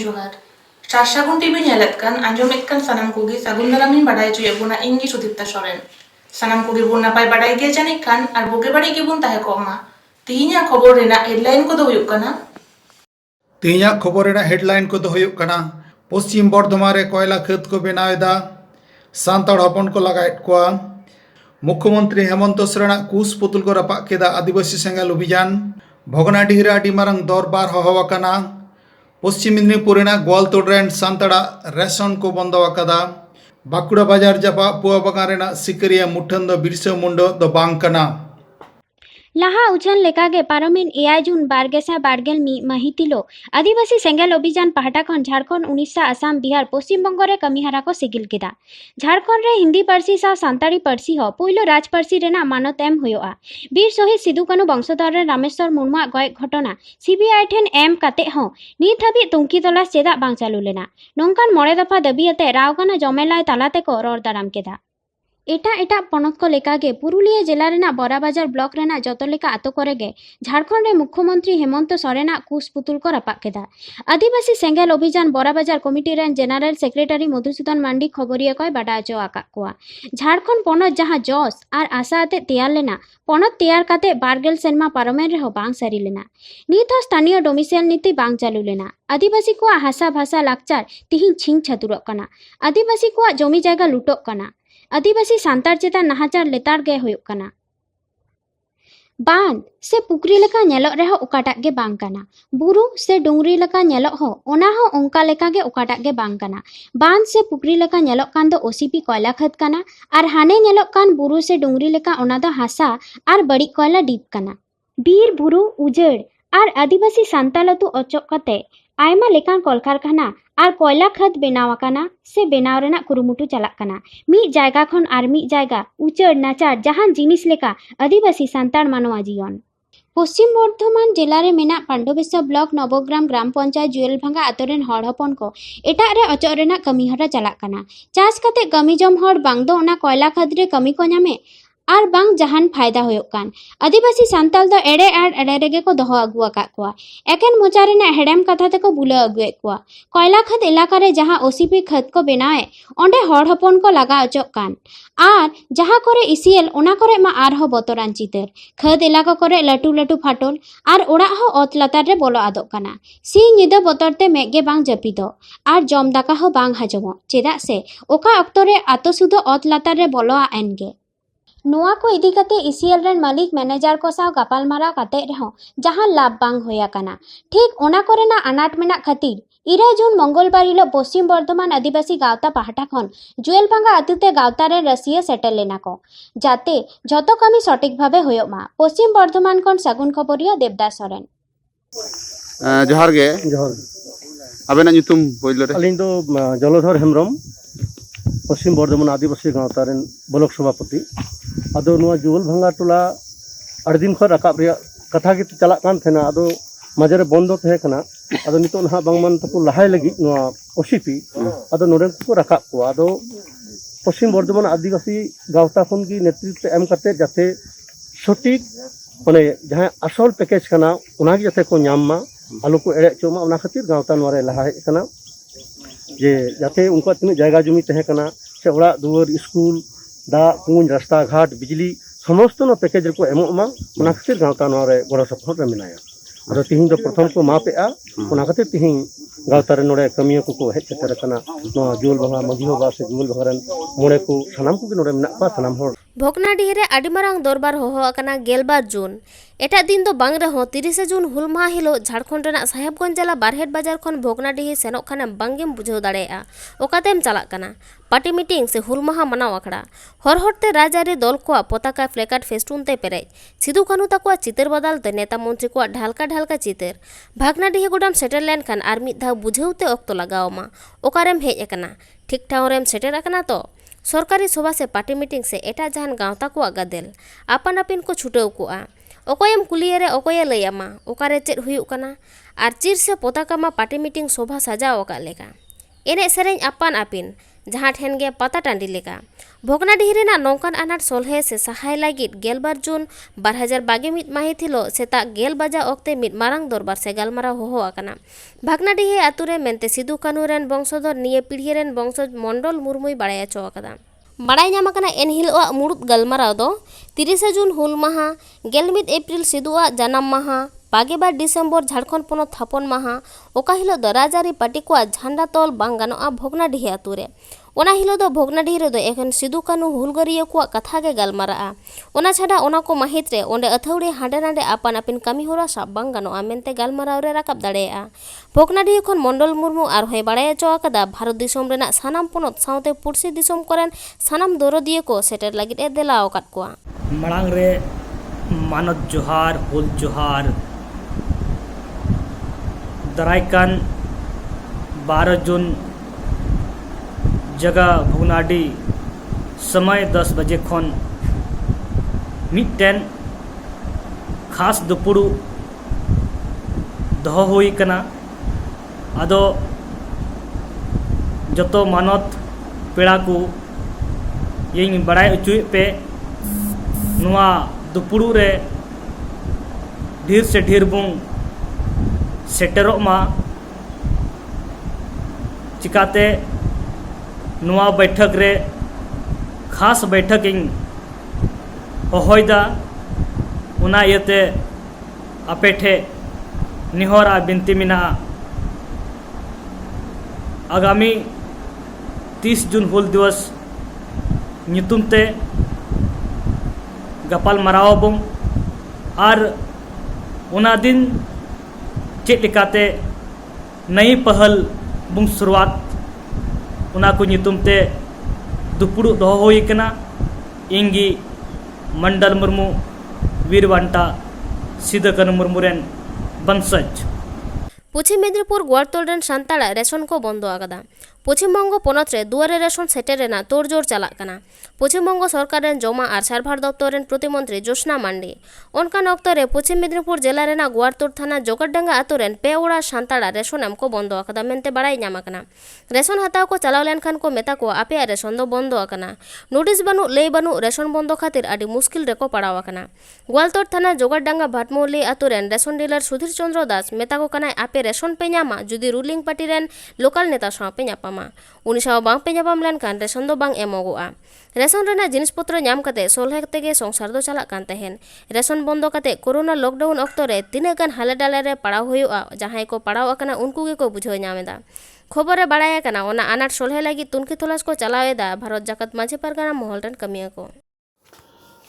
जोहार Sar Sagun TV ñelet kan anjomet kan sanam kogi sagun daramin badai cuy buna ingi sudipta soren sanam kogi bun napai badai ge janik kan ar boge badi ge bun tahe koma tihinya khobor rena headline ko do huyuk kana तिहिया खबर Raina headline को हुयुक कना पश्चिम बर्धमान रे कोयला खेत को बनावेदा सान्ताड़ हपन को लगाएट कोआ मुख्यमंत्री हेमंत सोरेना कुस पुतुल को रपा केदा आदिवासी सेंगेल अभियान भोगनाडीह रे आडी मारंग दरबार हहवाकाना पश्चिम मेदिनीपुर रेना गोवालतोड़ रेन सान्ताड़ा रेशन को बंदो आकादा बाकुड़ा बाजार जापा पुआ बागान रेना सिकरिया मुठन दो बिरसा मुंडो दो बांग कना लाहा उछन लेकागे पारमिन 9 जून 2022 महितिलो आदिवासी सेंगेल अभियान पहाटा खन झारखंड उड़ीसा आसाम बिहार पश्चिम बंग रे कमीहारा को सिगिल केदा झारखंड रे हिंदी पारसी सा सांताड़ी पारसी हो पुइलो राज पारसी रेना मानत एम हुयोआ बीर शहीद सिदु कानु वंशधर रे रामेश्वर मुर्मु गय घटना सीबीआई ठेन एम काते हो नित हाबी तुंकी तलाश चेदा बांग चालू लेना नोंकान मोड़े दफा दाबी अते रावगाना जमेलाय तालाते को रोर दाराम केदा एटा पनत को लेकागे पुरुलिया जिला रेना बराबाजार ब्लॉक रेना जतो लेका आतो करेगे झारखंड रे मुख्यमंत्री हेमंत सोरेना कुस पुतुल को रपा केदा आदिवासी सेंगेल अभियान बराबाजार कमिटी रेन जेनरल सेक्रेटरी मधुसूदन मांडी खबरिया को बाडा जो आका कोआ झारखंड पनत जहां जॉस आर आशा आते तैयार लेना पनत तैयार काते बारगेल सेनमा पारमेन रे हो बांग सारी लेना नित स्थानीय डोमिसाइल नीति बांग चालू लेना आदिवासी को हासा भाषा लाकचार तिहिं छिंग छतुरक कना आदिवासी को जमी जायगा लुटक कना आदिवासी सांतार चेता नाहाचार लेतार गे हुयुक कना बांध से पुकरी लेका नेलोक रेहो ओकाटाक गे बांग कना बुरु से डुंगरी लेका नेलोक हो ओना हो ओंका लेका गे ओकाटाक गे बांग कना बांध से पुकरी लेका नेलोक कान दो ओसीपी कोयला खत कना आर हाने नेलोक कान बुरु से डुंगरी लेका ओना दो हासा आर बड़ी कोयला डीप कना बीर बुरु उजड़ आर आदिवासी सांतालतु अचोक कते आयमा लेकान कलकारखाना आर कोयला खत बेनावाकाना से बेनाव रेना कुरुमुटु चलाक कना मी जायगा खन आर मी जायगा उचड़ नाचार जहान जिनिस लेका आदिवासी सांतार मानवा जीवन पश्चिम बर्धमान जिला रे मेना पांडुबेश्वर ब्लॉक नवग्राम ग्राम पंचायत जुएलभांगा आतोरेन हड़ हपन को एटा रे अचो रेना कमी हरा चलाक कना चास कते कमी जम हड़ बांग दो ओना कोयला खत रे कमी को ᱧᱟᱢे आर बांग जहान फायदा होयोक कान आदिवासी सांताल दो एड़े आर एड़े रेगे को दोहो अगु आकात कोआ एकेन मोचा रेना हेडेम कथा ते को बुला अगुएत कोआ कोयला खत इलाका रे जहां ओसीपी खत को बनाए ओंडे हड़ हपन को लगा अचोक कान आर जहां करे इसीएल ओना करे मा आर हो बतरान चितर खत इलाका करे लटू लटू फाटोल आर ओड़ा हो ओत लातार रे बोलो आदोक काना सी निदा बतरते मेगे बांग जपिदो आर जम दाका हो बांग हजमो चेदा से ओका अक्तो रे आतो सुदो ओत लातार रे बोलो एनगे नोआ को इदी कते इसीएल रेन मालिक मैनेजर को साव गापाल मारा कते रहो जहां लाभ बांग होया कना ठीक ओना कोरेना अनाट मेना खातिर 9 जून मंगलबार हिलो पश्चिम बर्धमान आदिवासी गावता पहाटा खन जुएलभांगा आतुते गावता रे रसिया सेटल लेना को जाते जतो कमी सटीक भावे होयो मा पश्चिम बर्धमान खन सागुन खबरिया देवदास सोरेन जोहार गे आबेना ᱧᱩᱛᱩᱢ पहिले रे अलिन दो जलधर हेम्ब्रम पश्चिम बर्धमान आदिवासी गावता रेन ब्लॉक सभापति आदो नुआ जुएलभांगा टोला अड़ दिन खन राकाब रे कथा गे चलाक कान थेना आदो माजे रे बंद तहे कना आदो नितो ना बांगमान तको लहाय लगी नुआ ओसीपी आदो नोडे को राकाब को आदो पश्चिम बर्धमान आदिवासी गावता खन की नेतृत्व एम करते जाते सटीक माने जहां असल पैकेज कना ओना गे जाते को ᱧᱟᱢ आलू को एड़े चोमा ओना खातिर गावता नुआ रे लहाय कना जे जाते उनका तीन जायगा जमी तहे कना से ओड़ा दुआर स्कूल दा कुंज रास्ता घाट बिजली समस्त नो पैकेज को एमोमा ओना खातिर गावता नो रे गड़ो सपोर्ट रे मिनाया आरो तिहिं दो प्रथम को मापेआ ओना खातिर तिहिं गावता रे नोडे कमिया को हेज सेटर कना नो जुएल भांगा मजी होगा से जुएल भांगा मोड़े को सनाम को नोडे मिना पा सनाम होर भोगनाडीह रे आडी मारांग दरबार होहो अकना 12 जून एटा दिन दो बांग रहो 30 जून हुल माह हिलो झारखंड रेना साहेबगंज जिला बारहेट बाजार खन भोगनाडीह सेनोक खाने बांगेम बुझाव दाड़ेया ओकातेम चलाक कना पार्टी मीटिंग से हुल माह मनाव आखड़ा हर हरते राजआरी दल को पताका फ्लेकार्ड फेस्टुन ते पेरेज सिदु कानु ताको चितर बदल ते नेता मंत्री को ढालका ढालका चितर भागनाडीह गोडाम सेटर लेन खान आर मिद धाव बुझावते ऑक्तो लगावमा ओकारेम हेज अकना ठीक ठाव रेम सेटर अकना तो सरकारी सभा से पार्टी मीटिंग से एटा जहान गावता को गादेल आपन आपिन को छुटेव कोआ ओकोयम कुलिये रे ओकोये लैयामा ओकारे चेद हुयुक कना आर चिर से पताका मा पार्टी मीटिंग सभा सजाव का लेका एने सेरें आपन आपिन जहाँ ठेन गे पाता टांडी लेका भोगनाडीही रेना नौकान आनाट सोलहे से सहाय लागित 12 जून 2021 माहित हिलो सेता 11 बजा ओक्ते मिद मारांग दरबार से गालमारा होहो आकना भगनाडीही आतुरे मेनते सिदु कानू रेन बंशधर निये पीढ़ी रेन बंशज मंडल मुर्मुई बाड़ाय चो आकदा बाड़ाय ᱧᱟᱢ ᱟᱠᱟᱱᱟ ᱮᱱ ᱦᱤᱞᱳᱜ ᱢᱩᱲᱩᱫ ᱜᱟᱞᱢᱟᱨᱟᱣ ᱫᱚ 30 ᱡᱩᱱ ᱦᱩᱞ ᱢᱟᱦᱟ 11 एप्रिल सिदुआग जानाम माहा 22 डिसेम्बर झारखंड पोनत थापन माहा ओका हिलो द राजारी पार्टी को झंडा तोल बांग गानोआ भोगनाडीही आतुरे ओना हिलो दो भोगनाडीही रे दो एखन सिदु कानू हुलगरिया को कथा गे गालमाराआ ओना छाडा ओना को माहित रे ओंडे अथौड़ी हांडे नांडे आपान आपिन कामी होरा साब बांग गानोआ मेनते गालमाराव रे राकाब दाड़ेया भोगनाडीही खन मंडल मुर्मू आर होय बाड़ाय चो आकदा भारत दिसोम रेना सानाम पोनत साउते पुरसी दिसोम कोरेन सानाम दोरदिये को सेटर लागित ए देलाव काट कोआ मांग रे मानत जोहार हुल जोहार दरायकान 12 जून जगह भुगनाडी समय 10 बजे खन मिट्टन खास दुपुड़ू दहो हुई कना आदो जतो मानत पेड़ा को ये बड़ाई उचुए पे नुआ दुपुड़ू रे ढेर से ढेर बुंग सेटरों मा चिकाते नुआ बैठक रे खास बैठक इन होयदा उना इयते अपेठे निहोरा बिनती मिना आगामी 30 जून हुल दिवस नितुमते गपाल मरावबों और उना दिन चेक लिकाते नई पहल बुंग शुरुआत उना को नितुमते दुपुड़ू दहो हुई कना इंगी मंडल मुर्मू वीरवांटा सिदु कानू मुर्मू रेन बंशज पश्चिम मेदिनीपुर गोवारतोल रेन सान्ताड़ा रेशन को बंद आकदा पश्चिम बंग पोनत रे दुआरे रेशन सेटर रेना तोड़जोड़ चलाक कना पश्चिम बंग सरकार रेन जमा और सार्भार दफ्तर रेन प्रतिमंत्री जोशना मांडी ओनकान ऑक्तो रे पश्चिम मेदिनीपुर जिला रेना गोवारतोल थाना जोगड़डांगा आतु रेन पे ओड़ा सान्ताड़ा रेशन एम को बंद आकदा मेनते बाड़ाय ᱧᱟᱢ आकना रेशन हताव को चलाव लेनखान को मेता को आपे रेशन दो बंद आकना नोटिस बानु लई बानु रेशन बंद खातिर आडी मुश्किल रेको पड़ाव आकना गोवालतोड़ थाना जोगड़डांगा भाटमौली आतु रेन रेशन डीलर सुधीर चंद्र दास मेता को कनाय आपे रेशन पे ᱧᱟᱢᱟ जुदी रूलिंग पार्टी रेन लोकल नेता साव पे ᱧᱟᱯᱟᱢᱟ उनी साव बांग पे ᱧᱟᱯᱟᱢ लेनखान रेशन दो बांग एमोगोआ रेशन रेना जिनिस पत्र ᱧᱟᱢ कते सोलहे तेगे संसार दो चलाक कान तहेन रेशन बंद कते कोरोना लॉकडाउन ऑक्तो रे तिना गान हाले डाले रे पड़ाव हुयुआ जहां को पड़ाव आकना उनको गे को बुझाव ᱧᱟᱢᱮदा खबर रे बाड़ाय आकना ओना आनाट सोलहे लागी तुनखी तलाश को चलावेदा भारत जाकत माझी पारगाना महल रेन कमिया को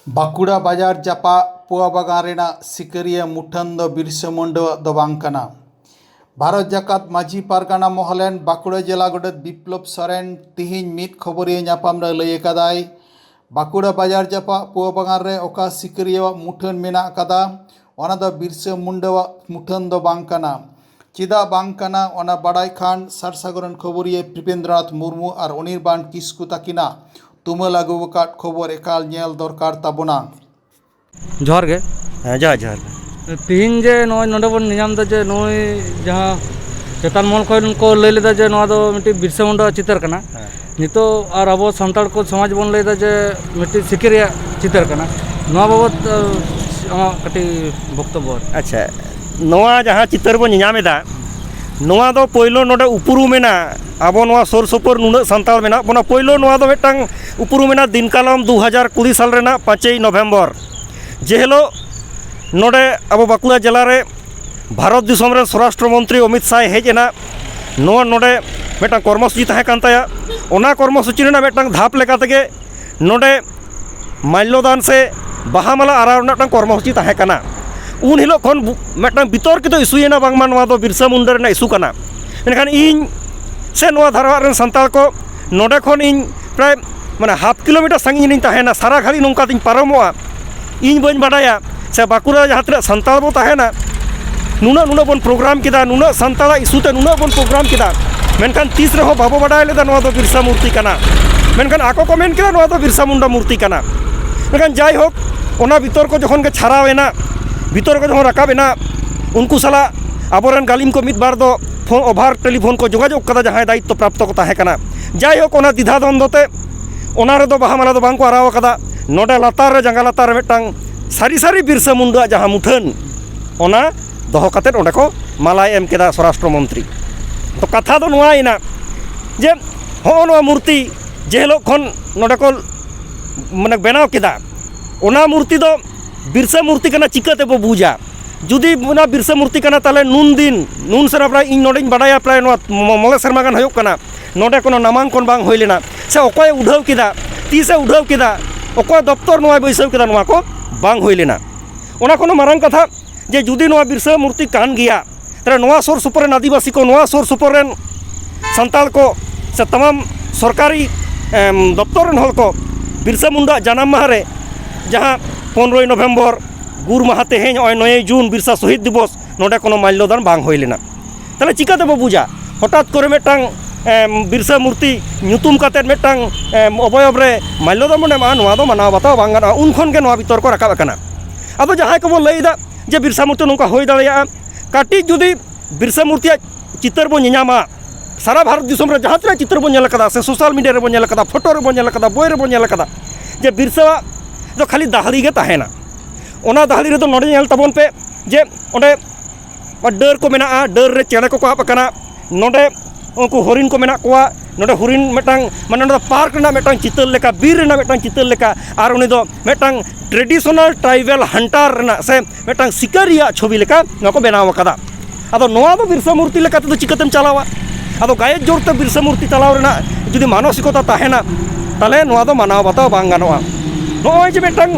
बाकुड़ा बाजार जापा पुआ बागान रेना सिकरिया मुठन दो बिरसा मुंडा दो बांग कना भारत जाकात माझी पारगाना महलेन बाकुड़ा जिला गोडेत बिप्लब सोरेन तिहिन मित खबरिया ᱧᱟᱯᱟᱢ रे लई कदाय बाकुड़ा बाजार जापा पुआ बागान रे ओका सिकरिया मुठन मेना कदा ओना दो बिरसा मुंडा मुठन दो बांग कना चिदा बांग कना ओना बाड़ाय खान सार सागुन खबरिया पृपेंद्रनाथ मुर्मू और अनिर्बान किस्कु ताकिना तुमल आगुवकाट खबर एकाल नेल दरकार ताबोना जोहार गे जहाँ जहाँ तीन जे नॉय नोडे बन निजाम दा जे नॉय जहाँ चेतान महल खन को लई लेदा जे नोआ दो मिट्टी बिरसा मुंडा चितर कना नितो और अब सान्ताड़ को समाज बन लेदा जे मिट्टी सिकरिया चितर कना नोआ बाबत कटी वक्तव्य अच्छा नोआ जहाँ चितर बन निजामेदा नोआ दो पहिलो नोडे उपरू मेना अब नोआ सोर सुपर नुना सान्ताड़ मेना बना पहिलो नोआ दो मिट्टांग उपरू मेना दिन कालम 2020 साल रेना 5 नवम्बर जे हेलो नोडे अब बाकुड़ा जिला रे भारत दिसोम रे स्वराष्ट्र मंत्री अमित शाह हेजना नोआ नोडे मिट्टांग कर्मसूची तहे कान ताया ओना कर्मसूची रेना मिट्टांग धाप लेका तेगे नोडे माल्यदान से बाहामाला आराव मिट्टांग कर्मसूची तहे काना उन हिलो खन मिट्टांग बितर्कित इस्युएना बांगमा नोआ दो बिरसा मुंडा रेना इस्यु काना मेनखान इन से नोआ धारवा रेन सान्ताड़ को नोडे खन इन प्राय माने हाफ किलोमीटर सांगिन इन तहेना सारा घाड़ी नोंका तिन पारमोआ इन बन बाडाया से बाकुड़ा जहाँ तक सान्ताड़ बो तहेना नुना नुना बन प्रोग्राम किदा नुना सान्ताड़ा इस्युते नुना बन प्रोग्राम किदा मेनखान तीस रहो बाबो बाडाय लेदा नोआ दो बिरसा मूर्ति काना मेनखान आको को मेन किदा नोआ दो बिरसा मुंडा मूर्ति काना मेनखान जाय होक ओना बितर को जखन के छारावेना बितर को जखन राकाबेना उनको साला आबोरेन गालिम को मिद बार दो फोन ओभार टेलीफोन को जोगाजोग कदा जहां दायित्व प्राप्त को ताहे कना जायहोक ओना दिधा द्वंद्वते ओना रे दो बाहा माला दो बांग को आराव कदा नोडे लातार रे जंगा लातार रे मिटांग सारी सारी बिरसा मुंडा जहां मुठन ओना दोहो कते ओंडे को माला एम केदा स्वराष्ट्र मंत्री तो कथा दो नोआइना जे हो नोआ मूर्ति जेहलो खन नोडे को माने बनाव केदा ओना मूर्ति दो बिरसा मूर्ति कना चिकाते बो बुझा जुदी ओना बिरसा मूर्ति कना ताले नुन दिन नुन सरा प्राय इन नोडेñ बाडाया प्राय नोआ मोले सेरमा गान होयोग कना नोडे कोनो नामांकन बांग होय लेना से अकय उठाव केदा तीसे उठाव केदा अकय दप्तर नोआ बैसाव केदा नोआ को बांग होय लेना ओना कोनो मारांग कथा जे जुदी नोआ बिरसा मूर्ति कान गिया तारे नोआ सोर सुपर आदिवासी को नोआ सोर सुपर संताल को से तमाम सरकारी दप्तर हल को बिरसा मुंडा जन्म माह रे जहाँ 15 नवेम्बर गुर माह तेहें 9 जून बिरसा शहीद दिवस नोडे कोनो माल्यदान बांग होय लेना ताले चिकाते बो बुझा हठात करे मेटांग बिरसा मूर्ति ᱧᱩᱛᱩᱢ ᱠᱟᱛᱮ ᱢᱤᱫᱴᱟᱝ ᱚᱵᱚᱭᱚᱵ ᱨᱮ ᱢᱟল্যᱫᱟᱱ ᱵᱚᱱ ᱮᱢᱟ ᱱᱚᱣᱟ ᱫᱚ ᱢᱟᱱᱟᱣ ᱵᱟᱛᱟᱣ ᱵᱟᱝ ᱜᱟᱱᱚᱜᱼᱟ ᱩᱱ ᱠᱷᱚᱱ ᱜᱮ ᱱᱚᱣᱟ ᱵᱤᱛᱚᱨ ᱠᱚ ᱨᱟᱠᱟᱵ ᱟᱠᱟᱱᱟ ᱟᱫᱚ ᱡᱟᱦᱟᱸᱭ ᱠᱚᱵᱚᱱ ᱞᱟᱹᱭᱫᱟ ᱡᱮ ᱵᱤᱨᱥᱟ ᱢᱩᱨᱛᱤ ᱱᱚᱝᱠᱟ ᱦᱩᱭ ᱫᱟᱲᱮᱭᱟᱜᱼᱟ ᱠᱟᱹᱴᱤᱡ ᱡᱩᱫᱤ ᱵᱤᱨᱥᱟ ᱢᱩᱨᱛᱤᱭᱟᱜ ᱪᱤᱛᱟᱹᱨ ᱵᱚᱱ ᱧᱮᱧᱟᱢᱟ सारा भारत दिसम रे जहाँ तक चित्र बन नेल कदा से सोशल मीडिया रे बन नेल कदा फोटो रे बन नेल कदा बोय रे बन नेल कदा जे बिरसा दो खाली दाहड़ी गे ताहेना ओना दाहड़ी रे दो नोडे नेल तबन पे जे ओंडे डर को मेना डर रे चेणे को आप कना नोडे उनको हरिन को मेना कोआ नोडे हरिन मेटांग माने नोडे पार्क ना मेटांग चितर लेका बीर ना मेटांग चितर लेका आर उनी दो मेटांग ट्रेडिशनल ट्राइबल हंटर ना से मेटांग शिकारिया छवि लेका नको बनाव कदा आदो नोआ दो बिरसा मूर्ति लेका तो चिकतेम चलावा आदो गाय जोरते बिरसा मूर्ति चलाव रेना जुदी मानसिकता ताहेना ताले नोआ दो मानाव बाताव बांग गानोआ नोय जे मेटांग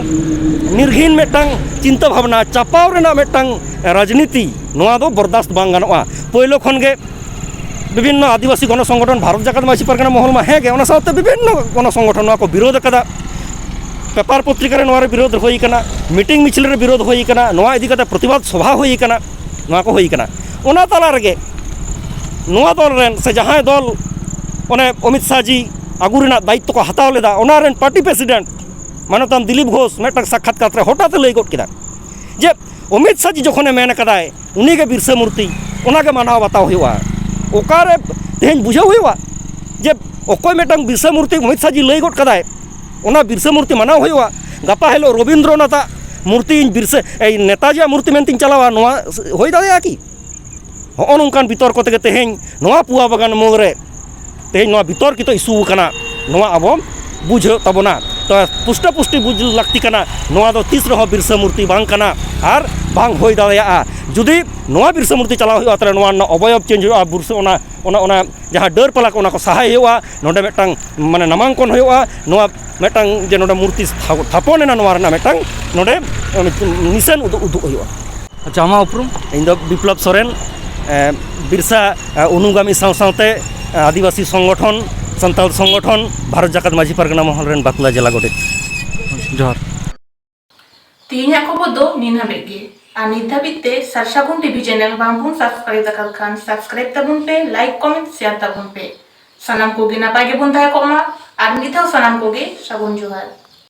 निर्घिन मेटांग चिंता भावना चापाव रेना मेटांग राजनीति नोआ दो बर्दाश्त बांग गानोआ पहिलो खन गे विभिन्न आदिवासी गण संगठन भारत जाकत मासी परगना महल मा हेगे ओना साथे विभिन्न गण संगठन नोआ को विरोध कदा पेपर पत्रिका रे नोआ रे विरोध होई कना मीटिंग मिছিল रे विरोध होई कना नोआ इदी कते प्रतिवाद सभा होई कना नोआ को होई कना ओना ताला रेगे नोआ दल रेन से जहां दल ओने अमित शाह जी आगु रेना दायित्व को हताव लेदा ओना रेन पार्टी प्रेसिडेंट मानतान दिलीप घोष मेटक साक्षात्कार रे हठात लई गट केदा जे अमित शाह जी जखने मेन कदाय उनी के बिरसा मूर्ति ओना के मानाव बताव होइवा ओकारे तेहेन बुझाव होइवा जे ओकोय मेटंग बिरसा मूर्ति अमित शाह जी लई गट कदाय ओना बिरसा मूर्ति मानाव होइवा गपा हेलो रविंद्रनाथ मूर्ति बिरसा ए नेताजी मूर्ति मेनतिन चलावा नोआ होई दाड़ेया की हो नोंकान बितर को तेगे तेहेन नोआ पुआ बागान मोरे तेहेन नोआ बितर की तो इशू कना नोआ अब बुझ तबना तो पुष्टा पुष्टि बुझ लगती कना नोआ दो तीस रहो बिरसा मूर्ति बांग कना आर बांग होई दाड़ेया जुदी नोआ बिरसा मूर्ति चलाव होइवा तले नोआ अवयव चेंज होइवा बुरसा ओना ओना ओना जहां डर पला को ओना को सहाय होइवा नोडे मेटांग माने नामांकन होइवा नोआ मेटांग जे नोडे मूर्ति स्थापन एना नोआ रेना मेटांग नोडे निशान उदुग होइवा अच्छा आमा उपरुम इन दो बिप्लब सोरेन बिरसा अनुगामी सावते आदिवासी संगठन संताल संगठन भारत जाकत माझी परगना महल रेन बाकुला जिला गोटेत जोहार तीन खबर दो नीन हाबेगे আর নিধাবিতে সার সাগুন টিভি চ্যানেল বামবুন সাবস্ক্রাইব দাকাল খান সাবস্ক্রাইব তাবুন পে লাইক কমেন্ট শেয়ার তাবুন পে সানাম কোগে নাপাই গে বন্ধা কমা আর মিথাও সানাম কোগে সাগুন জোহার